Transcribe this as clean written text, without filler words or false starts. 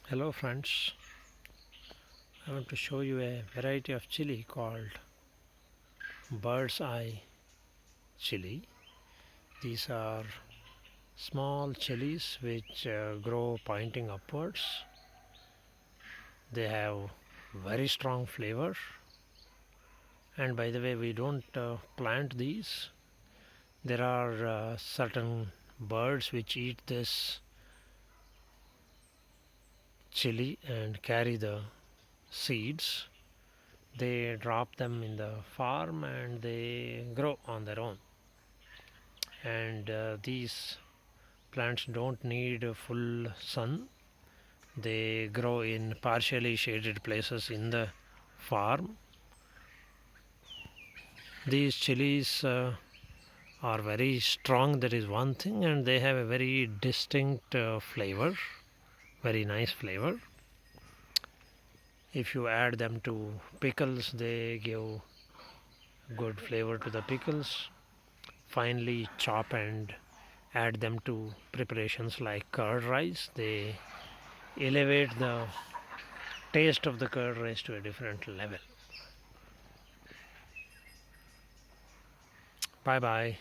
Hello friends, I want to show you a variety of chili called bird's eye chili. These are small chilies which grow pointing upwards. They have very strong flavor, and by the way, we don't plant these. There are certain birds which eat this chili and carry the seeds. They drop them in the farm and they grow on their own. And these plants don't need a full sun. They grow in partially shaded places in the farm. These chilies are very strong, that is one thing, and they have a very distinct flavor, very nice flavor. If you add them to pickles, they give good flavor to the pickles. Finely chop and add them to preparations like curd rice. They elevate the taste of the curd rice to a different level. Bye bye.